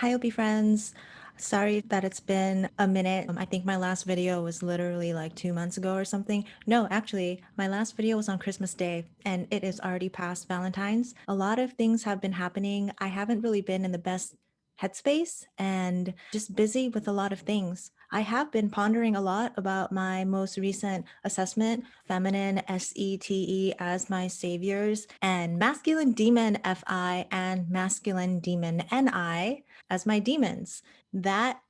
Hi, OP friends. Sorry that it's been a minute. I think my last video was literally like 2 months ago or something. No, actually, my last video was on Christmas Day and it is already past Valentine's. A lot of things have been happening. I haven't really been in the best headspace and just busy with a lot of things. I have been pondering a lot about my most recent assessment, feminine SETE as my saviors, and masculine demon FI and masculine demon NI as my demons. That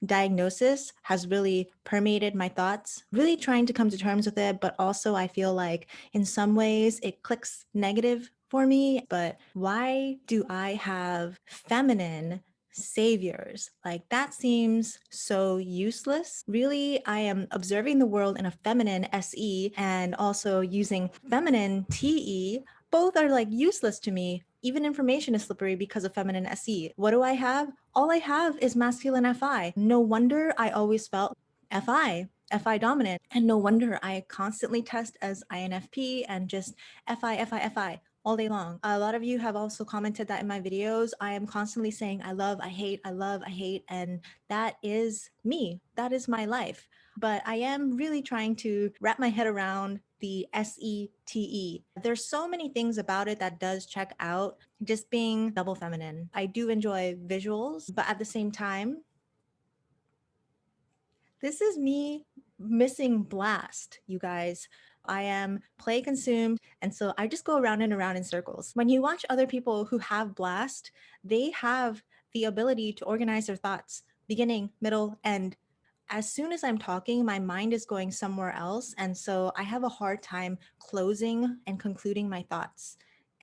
diagnosis has really permeated my thoughts, really trying to come to terms with it, but also I feel like in some ways it clicks negative for me. But why do I have feminine saviors? Like that seems so useless. Really, I am observing the world in a feminine SE and also using feminine TE. Both are like useless to me. Even information is slippery because of feminine SE. What do I have? All I have is masculine FI. No wonder I always felt FI dominant. And no wonder I constantly test as INFP and just FI all day long. A lot of you have also commented that in my videos, I am constantly saying, I love, I hate, I love, I hate. And that is me. That is my life. But I am really trying to wrap my head around the SETE. There's so many things about it that does check out, just being double feminine. I do enjoy visuals, but at the same time, this is me missing blast, you guys. I am play consumed, and so I just go around and around in circles. When you watch other people who have blast, they have the ability to organize their thoughts, beginning, middle, end. As soon as I'm talking, my mind is going somewhere else. And so I have a hard time closing and concluding my thoughts.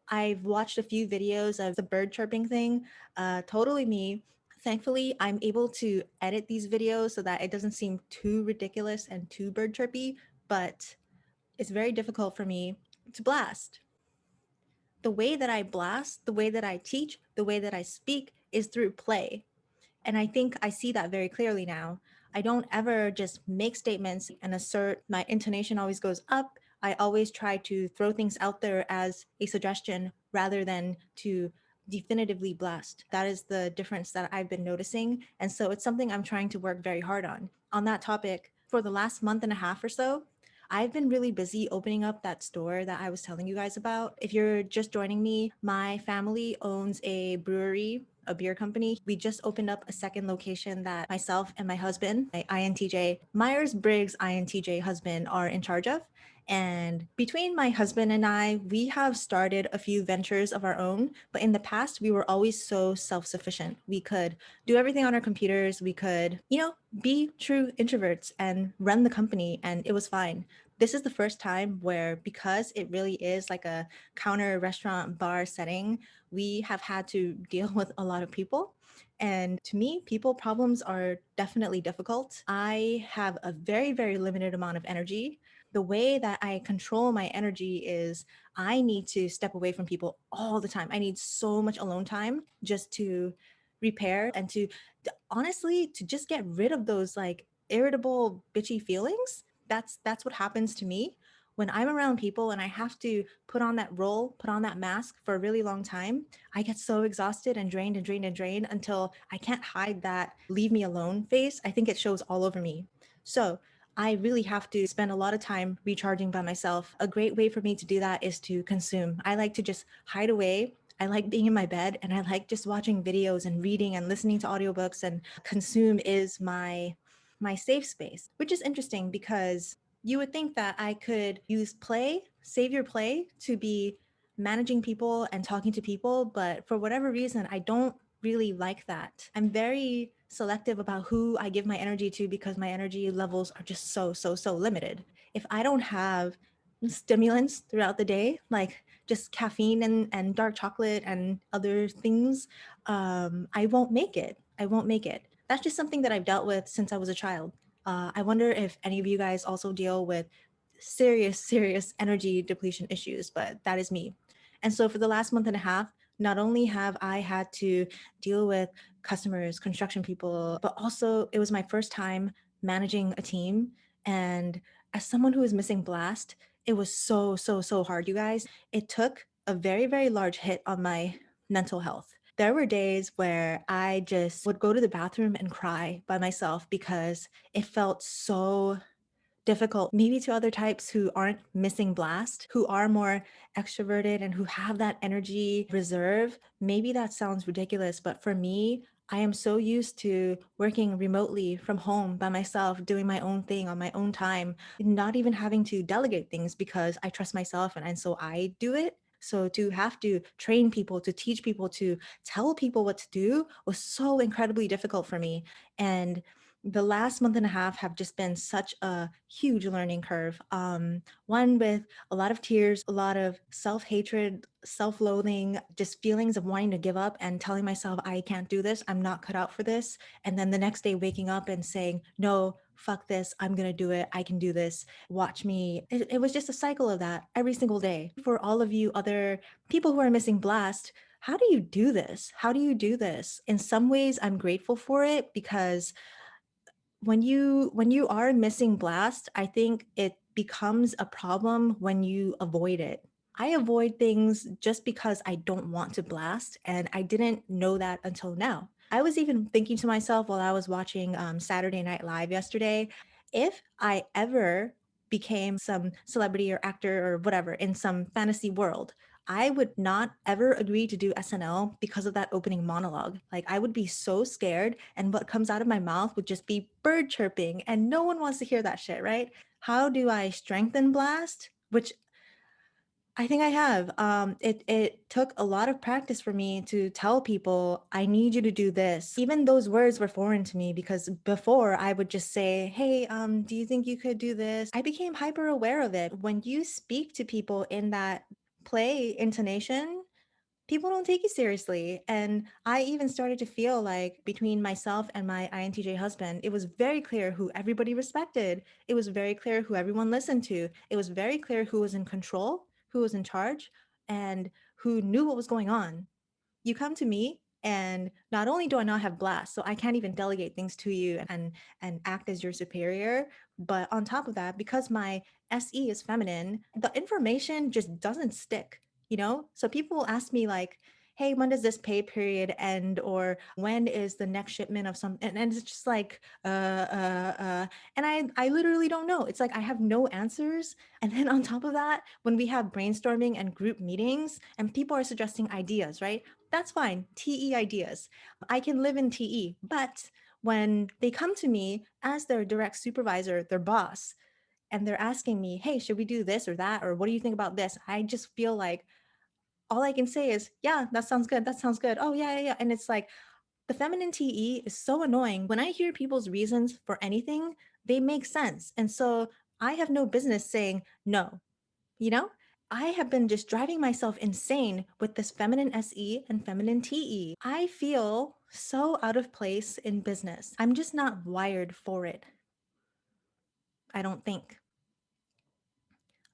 I've watched a few videos of the bird chirping thing, totally me. Thankfully, I'm able to edit these videos so that it doesn't seem too ridiculous and too bird chirpy, but it's very difficult for me to blast. The way that I blast, the way that I teach, the way that I speak is through play. And I think I see that very clearly now. I don't ever just make statements and assert. My intonation always goes up. I always try to throw things out there as a suggestion rather than to definitively blast. That is the difference that I've been noticing. And so it's something I'm trying to work very hard on. On that topic, for the last month and a half or so, I've been really busy opening up that store that I was telling you guys about. If you're just joining me, my family owns a brewery, a beer company. We just opened up a second location that myself and my husband, my INTJ, Myers-Briggs INTJ husband, are in charge of. And between my husband and I, we have started a few ventures of our own. But in the past, we were always so self-sufficient. We could do everything on our computers. We could, be true introverts and run the company, and it was fine. This is the first time where, because it really is like a counter restaurant bar setting, we have had to deal with a lot of people. And to me, people problems are definitely difficult. I have a very, very limited amount of energy. The way that I control my energy is I need to step away from people all the time. I need so much alone time just to repair and to honestly to just get rid of those like irritable bitchy feelings. That's what happens to me when I'm around people and I have to put on that role, put on that mask for a really long time. I get so exhausted and drained and drained and drained until I can't hide that leave me alone face. I think it shows all over me. So I really have to spend a lot of time recharging by myself. A great way for me to do that is to consume. I like to just hide away. I like being in my bed and I like just watching videos and reading and listening to audiobooks, and consume is my safe space, which is interesting because you would think that I could use play, savior play, to be managing people and talking to people, but for whatever reason, I don't really like that. I'm very selective about who I give my energy to because my energy levels are just so limited. If I don't have stimulants throughout the day, like just caffeine and dark chocolate and other things, I won't make it. I won't make it. That's just something that I've dealt with since I was a child. I wonder if any of you guys also deal with serious energy depletion issues, but that is me. And so for the last month and a half, not only have I had to deal with customers, construction people, but also it was my first time managing a team. And as someone who is missing blast, it was so hard, you guys. It took a very large hit on my mental health. There were days where I just would go to the bathroom and cry by myself because it felt so difficult, maybe to other types who aren't missing blast, who are more extroverted and who have that energy reserve. Maybe that sounds ridiculous, but for me, I am so used to working remotely from home by myself, doing my own thing on my own time, not even having to delegate things because I trust myself and so I do it. So to have to train people, to teach people, to tell people what to do was so incredibly difficult for me. And the last month and a half have just been such a huge learning curve. One with a lot of tears, a lot of self-hatred, self-loathing, just feelings of wanting to give up and telling myself, I can't do this, I'm not cut out for this. And then the next day waking up and saying, no, fuck this, I'm gonna do it, I can do this, watch me. It was just a cycle of that every single day. For all of you other people who are missing blast, how do you do this? How do you do this? In some ways, I'm grateful for it because when you are missing blast, I think it becomes a problem when you avoid it. I avoid things just because I don't want to blast, and I didn't know that until now. I was even thinking to myself while I was watching Saturday Night Live yesterday, if I ever became some celebrity or actor or whatever in some fantasy world, I would not ever agree to do SNL because of that opening monologue. Like, I would be so scared, and what comes out of my mouth would just be bird chirping, and no one wants to hear that shit, right? How do I strengthen blast? Which I think I have. It took a lot of practice for me to tell people, I need you to do this. Even those words were foreign to me because before I would just say, hey, do you think you could do this? I became hyper aware of it. When you speak to people in that play intonation, people don't take you seriously. And I even started to feel like between myself and my INTJ husband, it was very clear who everybody respected. It was very clear who everyone listened to. It was very clear who was in control, who was in charge, and who knew what was going on. You come to me, and not only do I not have blast, so I can't even delegate things to you and act as your superior, but on top of that, because my SE is feminine, the information just doesn't stick, you know? So people will ask me like, hey, when does this pay period end? Or when is the next shipment of some, and it's just like, and I literally don't know. It's like I have no answers. And then on top of that, when we have brainstorming and group meetings and people are suggesting ideas, right? That's fine. TE ideas. I can live in TE. But when they come to me as their direct supervisor, their boss, and they're asking me, hey, should we do this or that? Or what do you think about this? I just feel like all I can say is, yeah, that sounds good. That sounds good. Oh, yeah, yeah, yeah. And it's like the feminine TE is so annoying. When I hear people's reasons for anything, they make sense. And so I have no business saying no, you know? I have been just driving myself insane with this feminine SE and feminine TE. I feel so out of place in business. I'm just not wired for it, I don't think.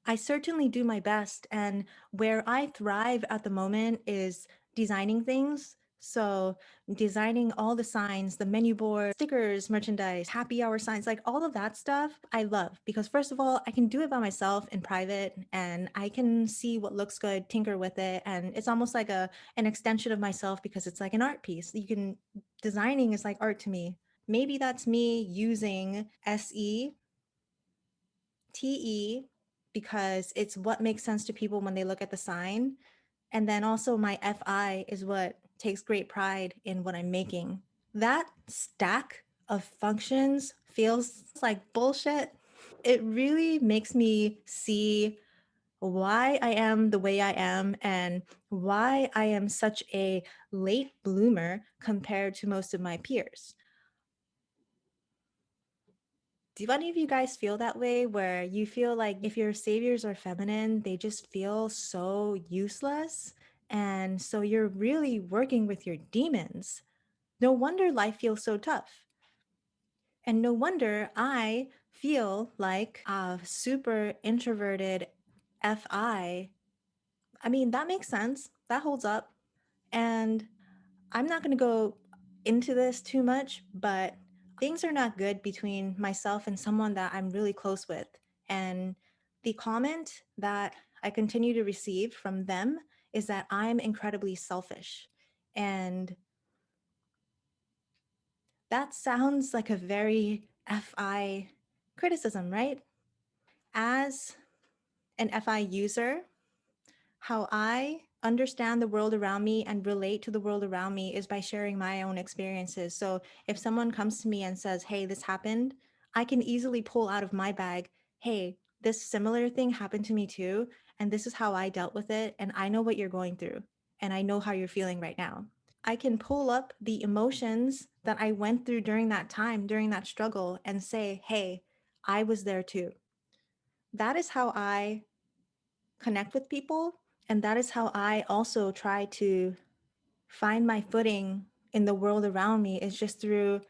I certainly do my best. And where I thrive at the moment is designing things. So, designing all the signs, the menu board, stickers, merchandise, happy hour signs, like all of that stuff, I love because, first of all, I can do it by myself in private and I can see what looks good, tinker with it. And it's almost like an extension of myself because it's like an art piece. Designing is like art to me. Maybe that's me using SE TE because it's what makes sense to people when they look at the sign. And then also my FI is what takes great pride in what I'm making. That stack of functions feels like bullshit. It really makes me see why I am the way I am and why I am such a late bloomer compared to most of my peers. Do any of you guys feel that way where you feel like if your saviors are feminine, they just feel so useless? And so you're really working with your demons. No wonder life feels so tough. And no wonder I feel like a super introverted FI. I mean, that makes sense. That holds up. And I'm not going to go into this too much, but things are not good between myself and someone that I'm really close with. And the comment that I continue to receive from them is that I'm incredibly selfish. And that sounds like a very FI criticism, right? As an FI user, how I understand the world around me and relate to the world around me is by sharing my own experiences. So if someone comes to me and says, hey, this happened, I can easily pull out of my bag, hey, this similar thing happened to me too. And this is how I dealt with it. And I know what you're going through. And I know how you're feeling right now. I can pull up the emotions that I went through during that time, during that struggle, and say, hey, I was there too. That is how I connect with people. And that is how I also try to find my footing in the world around me, is just through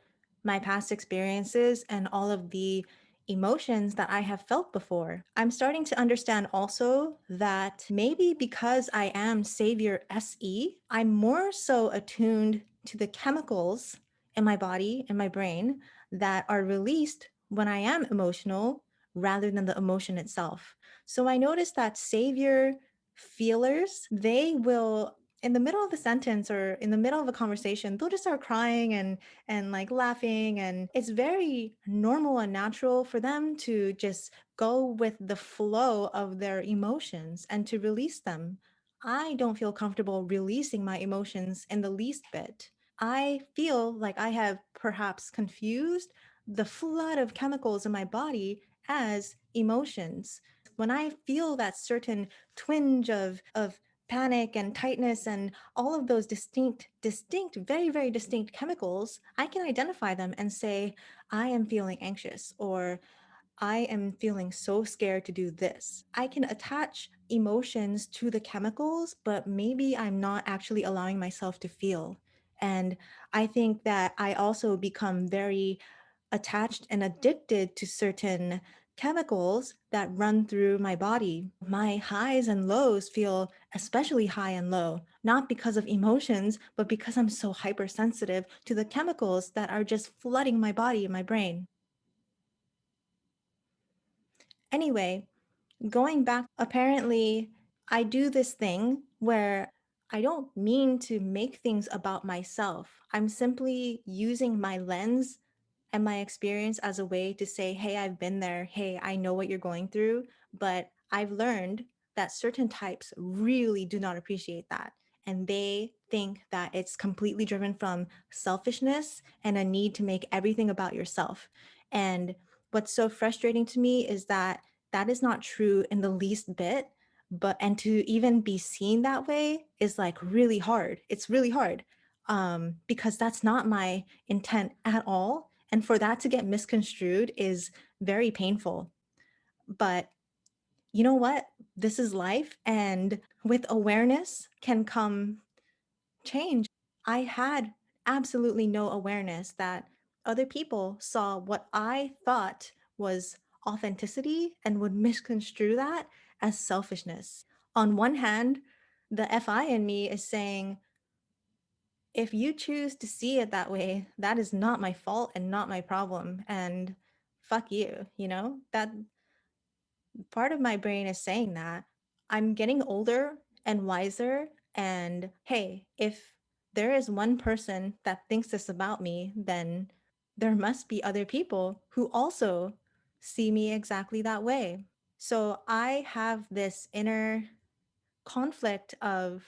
my past experiences and all of the emotions that I have felt before. I'm starting to understand also that maybe because I am Savior SE, I'm more so attuned to the chemicals in my body and my brain that are released when I am emotional rather than the emotion itself. So I noticed that Savior feelers, they will in the middle of a sentence or in the middle of a conversation, they'll just start crying and like laughing. And it's very normal and natural for them to just go with the flow of their emotions and to release them. I don't feel comfortable releasing my emotions in the least bit. I feel like I have perhaps confused the flood of chemicals in my body as emotions. When I feel that certain twinge of panic and tightness and all of those distinct, very, very distinct chemicals, I can identify them and say, I am feeling anxious, or I am feeling so scared to do this. I can attach emotions to the chemicals, but maybe I'm not actually allowing myself to feel. And I think that I also become very attached and addicted to certain chemicals that run through my body. My highs and lows feel especially high and low, not because of emotions, but because I'm so hypersensitive to the chemicals that are just flooding my body and my brain. Anyway, going back, apparently, I do this thing where I don't mean to make things about myself. I'm simply using my lens and my experience as a way to say, hey, I've been there. Hey, I know what you're going through. But I've learned that certain types really do not appreciate that. And they think that it's completely driven from selfishness and a need to make everything about yourself. And what's so frustrating to me is that that is not true in the least bit. But and to even be seen that way is like really hard. It's really hard because that's not my intent at all. And for that to get misconstrued is very painful. But you know what? This is life. And with awareness can come change. I had absolutely no awareness that other people saw what I thought was authenticity and would misconstrue that as selfishness. On one hand, the FI in me is saying, if you choose to see it that way, that is not my fault and not my problem. And fuck you, you know? That part of my brain is saying that. I'm getting older and wiser. And hey, if there is one person that thinks this about me, then there must be other people who also see me exactly that way. So I have this inner conflict of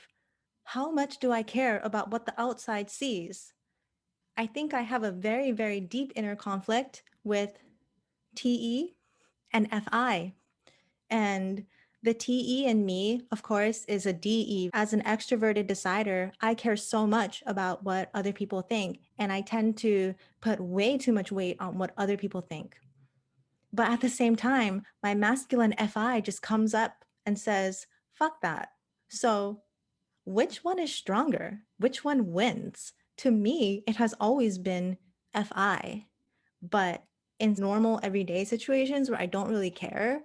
how much do I care about what the outside sees? I think I have a very, very deep inner conflict with TE and FI. And the TE in me, of course, is a DE. As an extroverted decider, I care so much about what other people think. And I tend to put way too much weight on what other people think. But at the same time, my masculine FI just comes up and says, fuck that. So which one is stronger? Which one wins? To me, it has always been FI. But in normal everyday situations where I don't really care,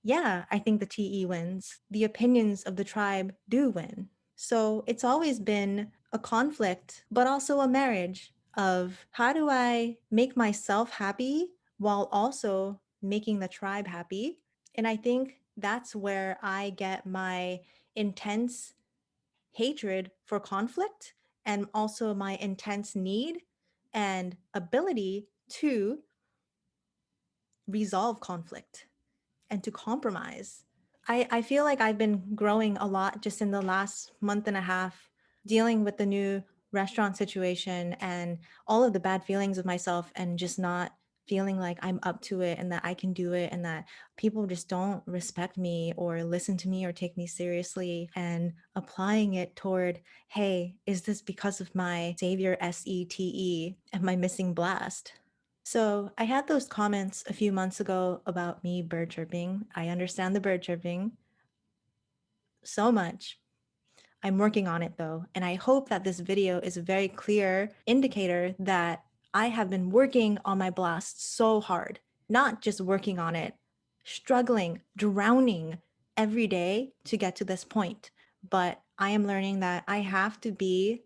yeah, I think the TE wins. The opinions of the tribe do win. So it's always been a conflict, but also a marriage of how do I make myself happy while also making the tribe happy? And I think that's where I get my intense hatred for conflict, and also my intense need and ability to resolve conflict and to compromise. I feel like I've been growing a lot just in the last month and a half, dealing with the new restaurant situation and all of the bad feelings of myself, and just not feeling like I'm up to it and that I can do it and that people just don't respect me or listen to me or take me seriously, and applying it toward, hey, is this because of my savior SETE and my missing blast? So I had those comments a few months ago about me bird chirping. I understand the bird chirping so much. I'm working on it though, and I hope that this video is a very clear indicator that I have been working on my blast so hard, not just working on it, struggling, drowning every day to get to this point. But I am learning that I have to be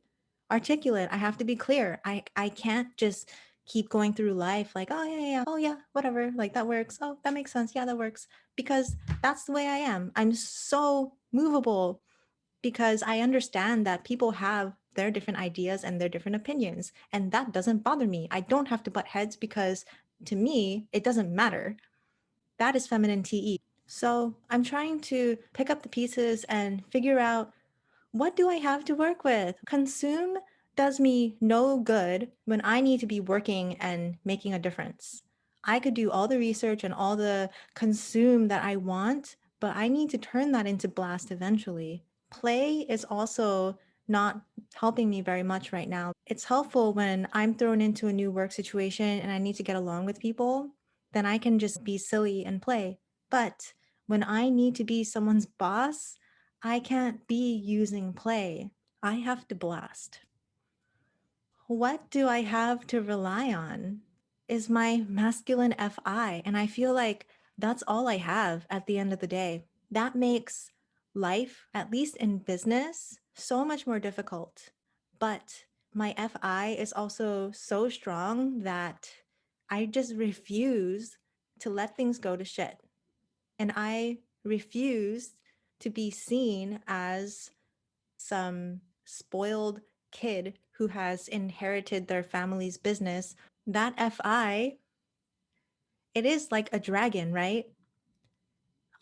articulate. I have to be clear. I can't just keep going through life like, oh yeah, oh yeah, whatever, like that works. Oh, that makes sense. Yeah, that works. Because that's the way I am. I'm so movable because I understand that people have their different ideas and their different opinions, and that doesn't bother me. I don't have to butt heads because to me, it doesn't matter. That is feminine TE. So I'm trying to pick up the pieces and figure out, what do I have to work with? Consume does me no good when I need to be working and making a difference. I could do all the research and all the consume that I want, but I need to turn that into blast eventually. Play is also not helping me very much right now. It's helpful when I'm thrown into a new work situation and I need to get along with people, then I can just be silly and play. But when I need to be someone's boss, I can't be using play. I have to blast. What do I have to rely on? Is my masculine FI. And I feel like that's all I have at the end of the day. That makes life, at least in business, so much more difficult. But my FI is also so strong that I just refuse to let things go to shit. And I refuse to be seen as some spoiled kid who has inherited their family's business. That FI, it is like a dragon, right?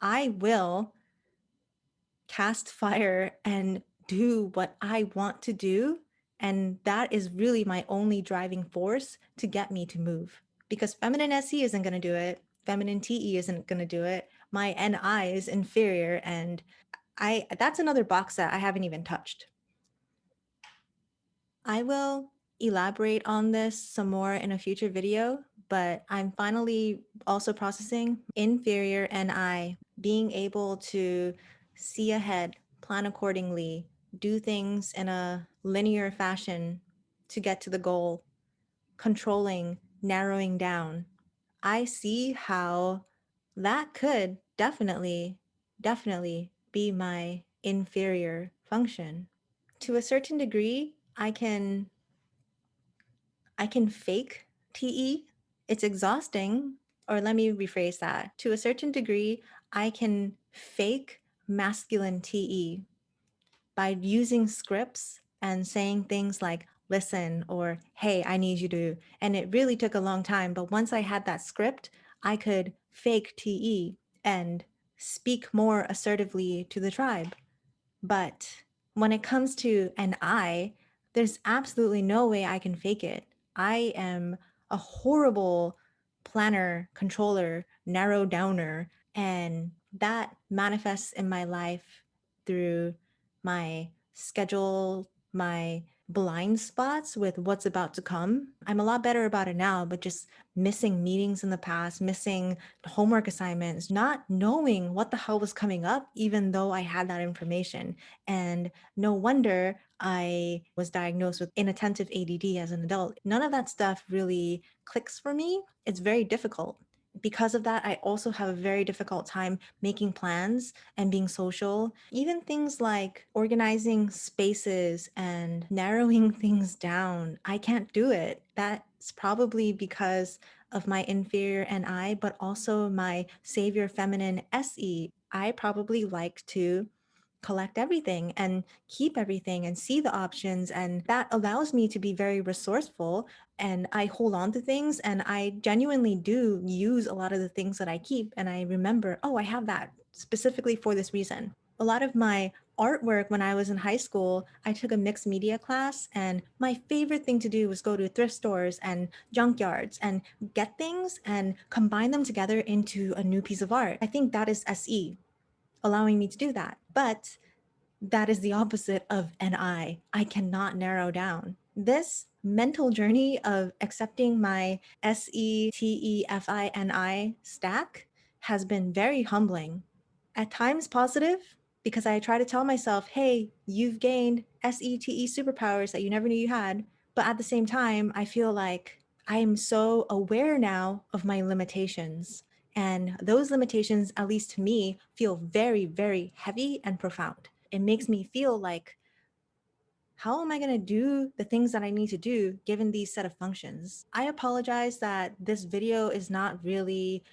I will cast fire and do what I want to do. And that is really my only driving force to get me to move. Because feminine SE isn't going to do it. Feminine TE isn't going to do it. My NI is inferior. And that's another box that I haven't even touched. I will elaborate on this some more in a future video, but I'm finally also processing inferior NI, being able to see ahead, plan accordingly, do things in a linear fashion to get to the goal, controlling, narrowing down. I see how that could definitely be my inferior function. To a certain degree, I can fake TE. It's exhausting. Or let me rephrase that. To a certain degree, I can fake masculine TE by using scripts and saying things like, listen, or hey, I need you to. And it really took a long time. But once I had that script, I could fake TE and speak more assertively to the tribe. But when it comes to an I, there's absolutely no way I can fake it. I am a horrible planner, controller, narrow downer, and that manifests in my life through my schedule, my blind spots with what's about to come. I'm a lot better about it now, but just missing meetings in the past, missing homework assignments, not knowing what the hell was coming up, even though I had that information. And no wonder I was diagnosed with inattentive ADD as an adult. None of that stuff really clicks for me. It's very difficult. Because of that, I also have a very difficult time making plans and being social. Even things like organizing spaces and narrowing things down, I can't do it. That's probably because of my inferior NI, but also my savior feminine SE. I probably like to collect everything and keep everything and see the options. And that allows me to be very resourceful, and I hold on to things, and I genuinely do use a lot of the things that I keep. And I remember, oh, I have that specifically for this reason. A lot of my artwork when I was in high school, I took a mixed media class, and my favorite thing to do was go to thrift stores and junkyards and get things and combine them together into a new piece of art. I think that is SE allowing me to do that. But that is the opposite of NI. I cannot narrow down. This mental journey of accepting my SETEFINI stack has been very humbling. At times positive, because I try to tell myself, hey, you've gained SETE superpowers that you never knew you had. But at the same time, I feel like I am so aware now of my limitations. And those limitations, at least to me, feel very, very heavy and profound. It makes me feel like, how am I going to do the things that I need to do given these set of functions? I apologize that this video is not really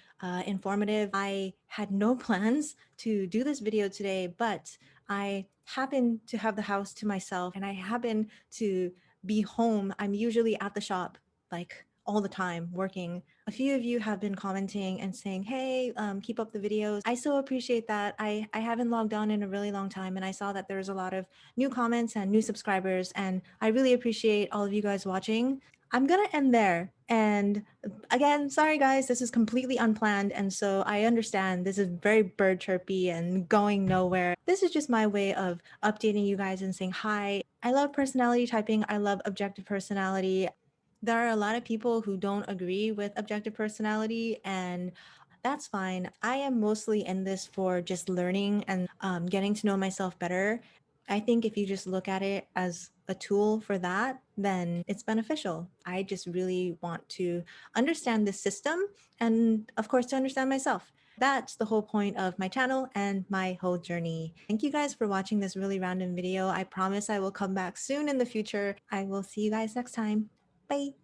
informative. I had no plans to do this video today, but I happen to have the house to myself, and I happen to be home. I'm usually at the shop like all the time working. A few of you have been commenting and saying, hey, keep up the videos. I so appreciate that. I haven't logged on in a really long time, and I saw that there's a lot of new comments and new subscribers, and I really appreciate all of you guys watching. I'm gonna end there. And again, sorry guys, this is completely unplanned, and so I understand this is very bird chirpy and going nowhere. This is just my way of updating you guys and saying hi. I love personality typing. I love objective personality. There are a lot of people who don't agree with objective personality, and that's fine. I am mostly in this for just learning and getting to know myself better. I think if you just look at it as a tool for that, then it's beneficial. I just really want to understand this system and, of course, to understand myself. That's the whole point of my channel and my whole journey. Thank you guys for watching this really random video. I promise I will come back soon in the future. I will see you guys next time. Bye.